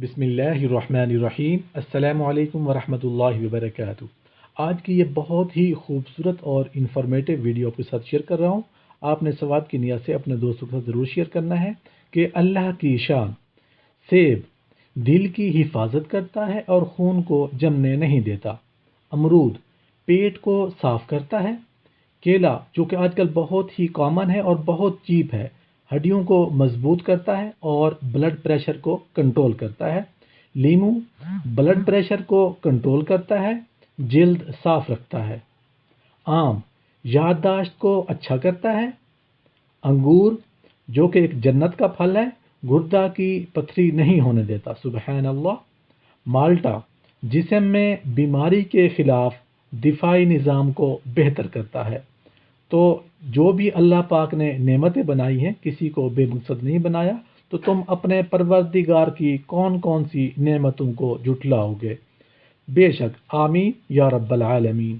بسم اللہ الرحمن الرحیم۔ السلام علیکم ورحمۃ اللہ وبرکاتہ۔ آج کی یہ بہت ہی خوبصورت اور انفارمیٹیو ویڈیو آپ کے ساتھ شیئر کر رہا ہوں۔ آپ نے ثواب کی نیت سے اپنے دوستوں کے ساتھ ضرور شیئر کرنا ہے کہ اللہ کی شان سیب دل کی حفاظت کرتا ہے اور خون کو جمنے نہیں دیتا۔ امرود پیٹ کو صاف کرتا ہے۔ کیلا جو کہ آج کل بہت ہی کامن ہے اور بہت چیپ ہے، ہڈیوں کو مضبوط کرتا ہے اور بلڈ پریشر کو کنٹرول کرتا ہے۔ لیمو بلڈ پریشر کو کنٹرول کرتا ہے، جلد صاف رکھتا ہے۔ آم یادداشت کو اچھا کرتا ہے۔ انگور جو کہ ایک جنت کا پھل ہے، گردہ کی پتھری نہیں ہونے دیتا، سبحان اللہ۔ مالٹا جسم میں بیماری کے خلاف دفاعی نظام کو بہتر کرتا ہے۔ تو جو بھی اللہ پاک نے نعمتیں بنائی ہیں، کسی کو بے مقصد نہیں بنایا، تو تم اپنے پروردگار کی کون کون سی نعمتوں کو جھٹلاؤ گے؟ بے شک، آمین یا رب العالمین۔